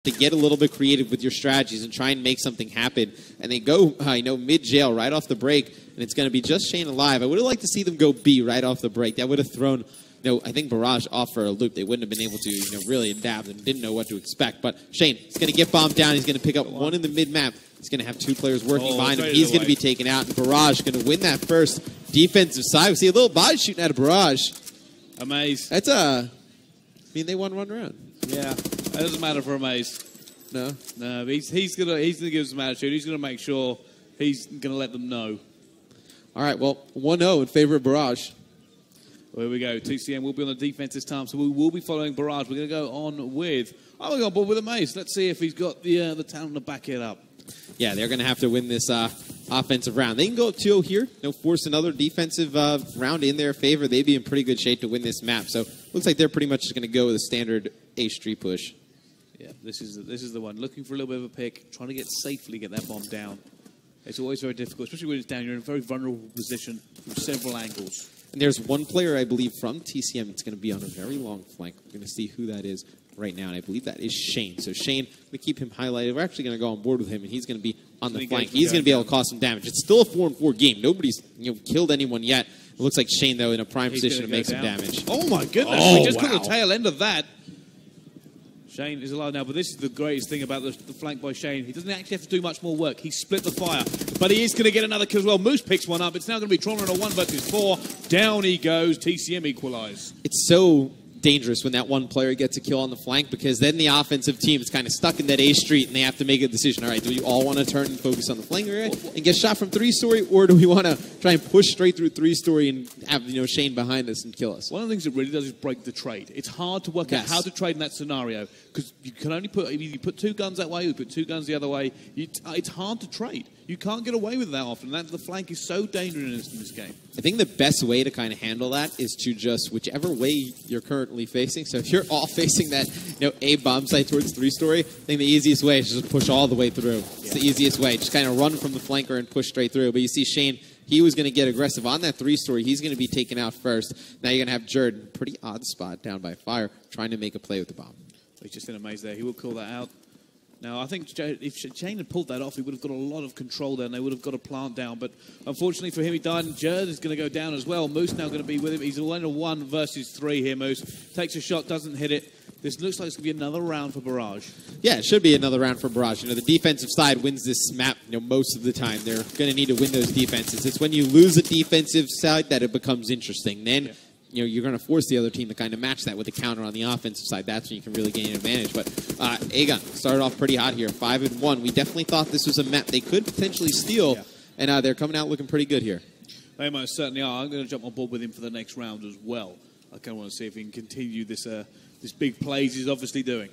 to get a little bit creative with your strategies and try and make something happen. And they go, mid-jail right off the break, and it's going to be just Shane alive. I would have liked to see them go B right off the break. That would have thrown, I think Barrage off for a loop. They wouldn't have been able to, really adapt and didn't know what to expect. But Shane is going to get bombed down. He's going to pick up one in the mid-map. He's going to have two players working behind him. He's going to be taken out. And Barrage going to win that first defensive side. We see a little body shooting out of Barrage. Amaze. That's they won one round. Yeah, that doesn't matter for Amaze. No, he's gonna give us some attitude. He's gonna make sure he's gonna let them know. All right, well, 1-0 in favor of Barrage. Well, here we go. TCM will be on the defense this time, so we will be following Barrage. We're gonna go on with. I'm going on board with Amaze. Let's see if he's got the talent to back it up. Yeah, they're going to have to win this offensive round. They can go up 2-0 here. Force another defensive round in their favor. They'd be in pretty good shape to win this map. So looks like they're pretty much just going to go with a standard A-Street push. Yeah, this is the one. Looking for a little bit of a pick, trying to get that bomb down. It's always very difficult, especially when it's down. You're in a very vulnerable position from several angles. And there's one player, I believe, from TCM that's going to be on a very long flank. We're going to see who that is right now, and I believe that is Shane. So Shane, we keep him highlighted. We're actually going to go on board with him, and he's going to be on the flank. He's going to be able to cause some damage. It's still a 4-4 game. Nobody's killed anyone yet. It looks like Shane, though, in a prime position to make some damage. Oh, my goodness. We just got the tail end of that. Shane is alive now, but this is the greatest thing about the flank by Shane. He doesn't actually have to do much more work. He split the fire, but he is going to get another kill as well. Moose picks one up. It's now going to be Trauma in a 1 versus 4. Down he goes. TCM equalize. It's so dangerous when that one player gets a kill on the flank, because then the offensive team is kind of stuck in that A street and they have to make a decision. All right, do we all want to turn and focus on the flank area and get shot from 3-story, or do we want to try and push straight through 3-story and have Shane behind us and kill us? One of the things it really does is break the trade. It's hard to work out how to trade in that scenario, because you can only put, if you put 2 guns that way, you put 2 guns the other way, it's hard to trade. You can't get away with that often. The flank is so dangerous in this game. I think the best way to kind of handle that is to just, whichever way you're currently facing, so if you're all facing that A bomb site towards 3-story, I think the easiest way is just push all the way through. It's the easiest way. Just kind of run from the flanker and push straight through. But you see Shane, he was going to get aggressive on that 3-story. He's going to be taken out first. Now you're going to have Jared, pretty odd spot down by fire, trying to make a play with the bomb. He's just in a maze there. He will call that out. Now, I think if Shane had pulled that off, he would have got a lot of control there, and they would have got a plant down. But unfortunately for him, he died, and Jared is going to go down as well. Moose now going to be with him. He's in a 1 versus 3 here, Moose. Takes a shot, doesn't hit it. This looks like it's going to be another round for Barrage. Yeah, it should be another round for Barrage. The defensive side wins this map most of the time. They're going to need to win those defenses. It's when you lose a defensive side that it becomes interesting. Then you're going to force the other team to kind of match that with a counter on the offensive side. That's when you can really gain an advantage. But Aegon started off pretty hot here, 5-1. We definitely thought this was a map they could potentially steal, and they're coming out looking pretty good here. They most certainly are. I'm going to jump on board with him for the next round as well. I kind of want to see if he can continue this big plays he's obviously doing.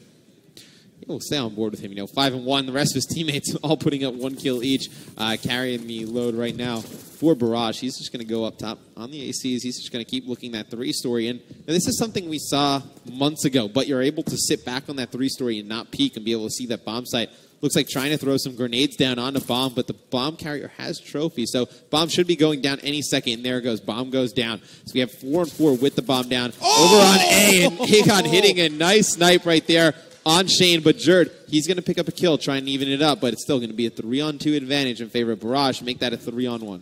We'll stay on board with him. 5-1. The rest of his teammates all putting up 1 kill each, carrying the load right now for Barrage. He's just going to go up top on the ACs. He's just going to keep looking that 3-story. And this is something we saw months ago, but you're able to sit back on that 3-story and not peek and be able to see that bomb site. Looks like trying to throw some grenades down on the bomb, but the bomb carrier has trophy, so bomb should be going down any second. And there it goes. Bomb goes down. So we have 4-4 with the bomb down. Over on A, and Aegon hitting a nice snipe right there on Shane, but Jerd, he's going to pick up a kill, try and even it up, but it's still going to be a 3-on-2 advantage in favor of Barrage. Make that a 3-on-1.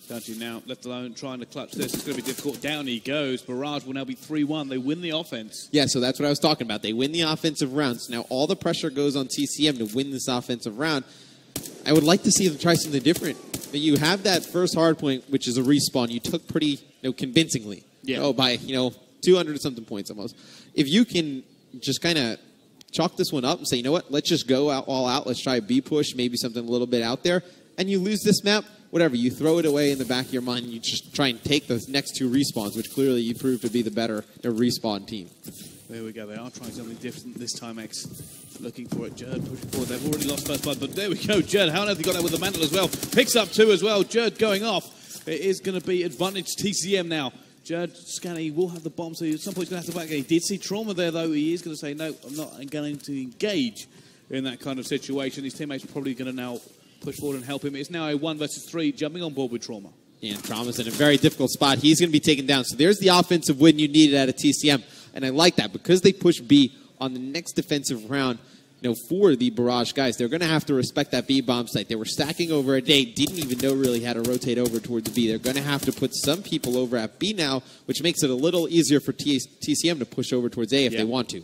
Country now, left alone, trying to clutch this. It's going to be difficult. Down he goes. Barrage will now be 3-1. They win the offense. Yeah, so that's what I was talking about. They win the offensive rounds. Now all the pressure goes on TCM to win this offensive round. I would like to see them try something different. But you have that first hard point, which is a respawn. You took pretty convincingly. Yeah. By 200-something points almost. If you can just kind of chalk this one up and say, you know what, let's just go all out. Let's try a B push, maybe something a little bit out there. And you lose this map, whatever. You throw it away in the back of your mind. And you just try and take those next 2 respawns, which clearly you proved to be the better respawn team. There we go. They are trying something different this time, X. Looking for it. Jerd pushing forward. They've already lost first blood, but there we go. Jerd, how have they got that with the mantle as well? Picks up 2 as well. Jerd going off. It is going to be advantage TCM now. Jerd Scanny will have the bomb, so at some point he's going to have to back. He did see Trauma there, though. He is going to say, no, I'm not going to engage in that kind of situation. His teammates are probably going to now push forward and help him. It's now a 1 versus 3, jumping on board with Trauma. And Trauma's in a very difficult spot. He's going to be taken down. So there's the offensive win you needed out of TCM. And I like that because they push B on the next defensive round. for the Barrage guys, they're going to have to respect that B-bomb site. They were stacking over at A, didn't even know really how to rotate over towards B. They're going to have to put some people over at B now, which makes it a little easier for TCM to push over towards A if they want to.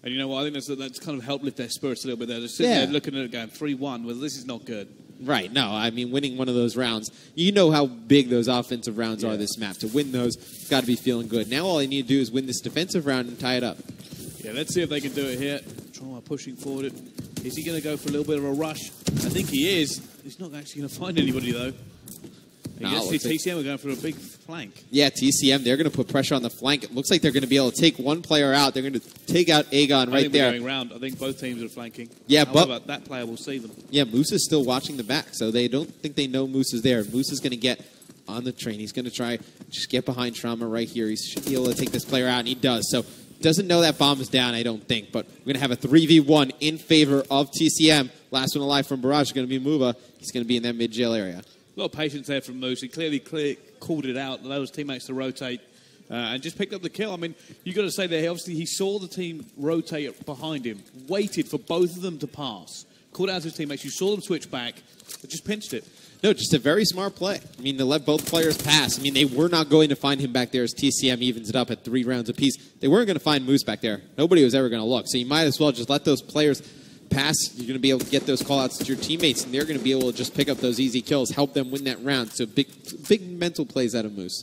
And you know what? I think that's kind of helped lift their spirits a little bit there. They're sitting there looking at it going 3-1. Well, this is not good. Right. No, I mean, winning one of those rounds, you know how big those offensive rounds are this map. To win those, you've got to be feeling good. Now all they need to do is win this defensive round and tie it up. Yeah, let's see if they can do it here. Trauma pushing forward. Is he going to go for a little bit of a rush? I think he is. He's not actually going to find anybody, though. TCM are going for a big flank. Yeah, TCM, they're going to put pressure on the flank. It looks like they're going to be able to take one player out. They're going to take out Aegon right there. Going round. I think both teams are flanking. Yeah, but that player will see them. Yeah, Moose is still watching the back, so they don't think they know Moose is there. Moose is going to get on the train. He's going to try just get behind Trauma right here. He should be able to take this player out, and he does. So doesn't know that bomb is down, I don't think. But we're going to have a 3v1 in favor of TCM. Last one alive from Barrage is going to be Muva. He's going to be in that mid-jail area. A lot of patience there from Moose. He clearly called it out, allowed his teammates to rotate, and just picked up the kill. I mean, you've got to say that he saw the team rotate behind him, waited for both of them to pass, called out to his teammates. You saw them switch back, but just pinched it. No, just a very smart play. I mean, to let both players pass. I mean, they were not going to find him back there as TCM evens it up at 3 rounds apiece. They weren't going to find Moose back there. Nobody was ever going to look. So you might as well just let those players pass. You're going to be able to get those call-outs to your teammates, and they're going to be able to just pick up those easy kills, help them win that round. So big mental plays out of Moose.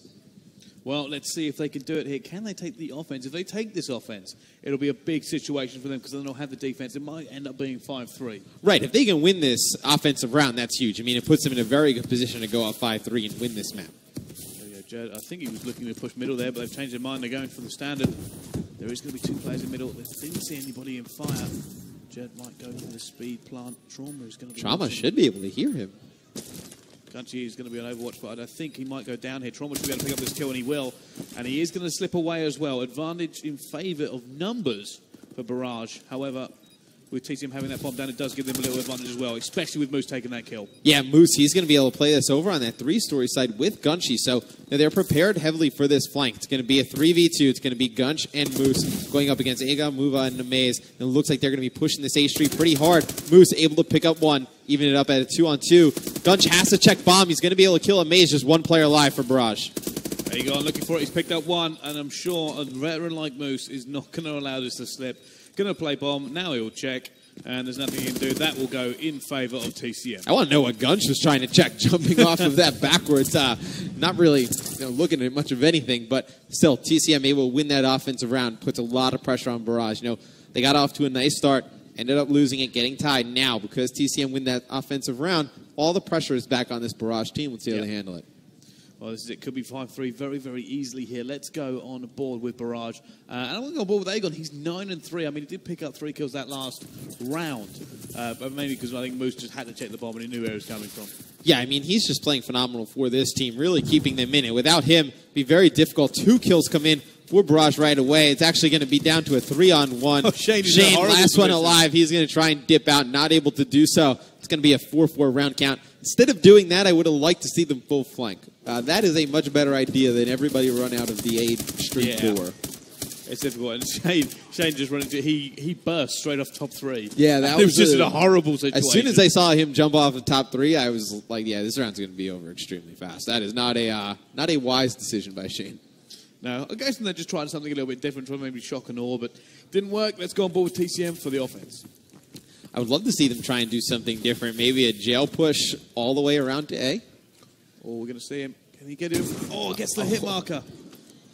Well, let's see if they can do it here. Can they take the offense? If they take this offense, it'll be a big situation for them because then they'll have the defense. It might end up being 5-3. Right. If they can win this offensive round, that's huge. I mean, it puts them in a very good position to go up 5-3 and win this map. There we go, Jed. I think he was looking to push middle there, but they've changed their mind. They're going for the standard. There is going to be 2 players in middle. They didn't see anybody in fire. Jed might go for the speed plant. Trauma is going to be... Trauma should be able to hear him. Gunchi is going to be on Overwatch, but I think he might go down here. Trauma should be able to pick up this kill, and he will. And he is going to slip away as well. Advantage in favour of numbers for Barrage. However, with TCM having that bomb down, it does give them a little advantage as well, especially with Moose taking that kill. Yeah, Moose, he's going to be able to play this over on that 3-story side with Gunchi. So they're prepared heavily for this flank. It's going to be a 3v2. It's going to be Gunch and Moose going up against Aegon, Muva, and Namaze. And it looks like they're going to be pushing this A Street pretty hard. Moose able to pick up one, even it up at a 2-on-2. Gunch has to check bomb. He's going to be able to kill Namaze. Just one player alive for Barrage. There you go. I'm looking for it. He's picked up one, and I'm sure a veteran like Moose is not going to allow this to slip. Going to play bomb. Now he'll check. And there's nothing he can do. That will go in favour of TCM. I want to know what Gunch was trying to check, jumping off of that backwards. Not really looking at much of anything, but still, TCM able to win that offensive round. Puts a lot of pressure on Barrage. They got off to a nice start, ended up losing it, getting tied. Now, because TCM win that offensive round, all the pressure is back on this Barrage team. Let's see how they handle it. Well, this is it. Could be 5-3 very, very easily here. Let's go on board with Barrage. And I'm going to go on board with Aegon. He's 9-3. I mean, he did pick up 3 kills that last round. But maybe because I think Moose just had to check the bomb and he knew where it was coming from. Yeah, I mean, he's just playing phenomenal for this team, really keeping them in it. Without him, it'd be very difficult. 2 kills come in for Barrage right away. It's actually going to be down to a 3-on-1. Oh, Shane, last one alive. He's going to try and dip out, not able to do so. It's going to be a 4-4 round count. Instead of doing that, I would have liked to see them full flank. That is a much better idea than everybody run out of the A Street 4. It's difficult. And Shane just running into he burst straight off top 3. Yeah, that was just a horrible situation. As soon as I saw him jump off the top 3, I was like, yeah, this round's going to be over extremely fast. That is not a wise decision by Shane. No, I guess they're just trying something a little bit different, trying maybe shock and awe, but didn't work. Let's go on board with TCM for the offense. I would love to see them try and do something different. Maybe a jail push all the way around to A. Oh, we're going to see him. Can he get him? Oh, gets the hit marker.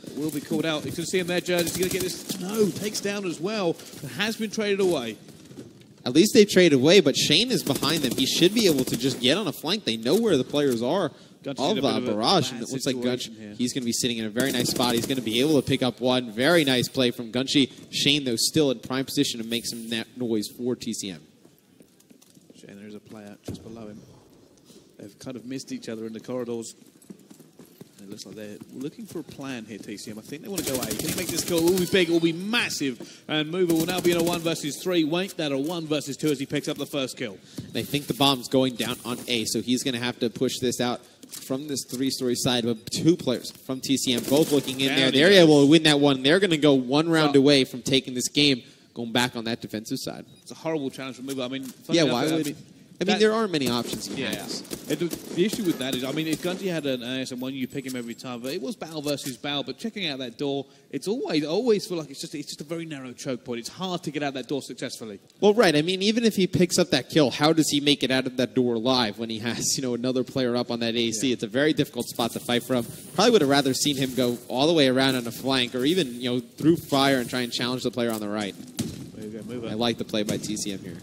It will be called out. You can see him there, Judge. Is he going to get this? No, takes down as well. It has been traded away. At least they've traded away, but Shane is behind them. He should be able to just get on a flank. They know where the players are of Barrage. And it looks like Gunch, he's going to be sitting in a very nice spot. He's going to be able to pick up one. Very nice play from Gunchy. Shane, though, still in prime position to make some noise for TCM. Shane, there's a player just below him. They've kind of missed each other in the corridors. And it looks like they're looking for a plan here, TCM. I think they want to go A. Can he make this kill? It will be big, it will be massive. And Mover will now be in a 1 versus 3. Wait, that a 1 versus 2 as he picks up the first kill. They think the bomb's going down on A, so he's going to have to push this out from this 3-story side. But 2 players from TCM both looking in there. They're able to win that one. They're going to go 1 round away from taking this game. going back on that defensive side. It's a horrible challenge for Mover. I mean, Yeah, why would... I mean, there aren't many options he has. The issue with that is, I mean, if Gunji had an ASM1, you pick him every time, but it was Battle versus Battle. But checking out that door, it's always feel like it's just a very narrow choke point. It's hard to get out that door successfully. Well, right. I mean, even if he picks up that kill, how does he make it out of that door alive when he has, another player up on that AC? Yeah. It's a very difficult spot to fight from. Probably would have rather seen him go all the way around on a flank, or even, through fire and try and challenge the player on the right. There you go, Mover. I like the play by TCM here.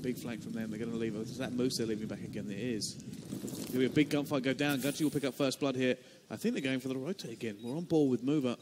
Big flank from them. They're going to leave. Is that Moose they're leaving back again? It is. There's going to be a big gunfight go down. Gunji will pick up first blood here. I think they're going for the rotate again. We're on ball with Mover.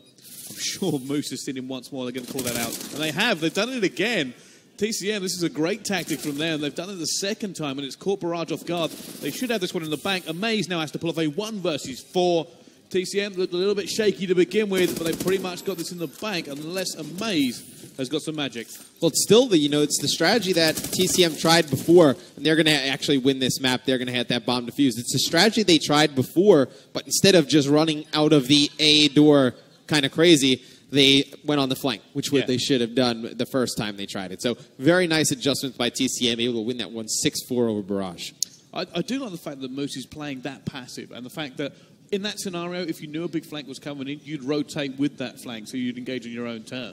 I'm sure Moose has seen him once more. They're going to call that out. And they have. They've done it again. TCM, this is a great tactic from them. They've done it the second time, and it's caught Barrage off guard. They should have this one in the bank. Amaze now has to pull off a 1 versus 4. TCM looked a little bit shaky to begin with, but they've pretty much got this in the bank, unless Amaze has got some magic. Well, it's still it's the strategy that TCM tried before, and they're going to actually win this map. They're going to hit that bomb defuse. It's the strategy they tried before, but instead of just running out of the A door kind of crazy, they went on the flank, which they should have done the first time they tried it. So very nice adjustments by TCM, able to win that one 6-4 over Barrage. I do like the fact that Moose is playing that passive, and the fact that in that scenario, if you knew a big flank was coming in, you'd rotate with that flank, so you'd engage on your own turn.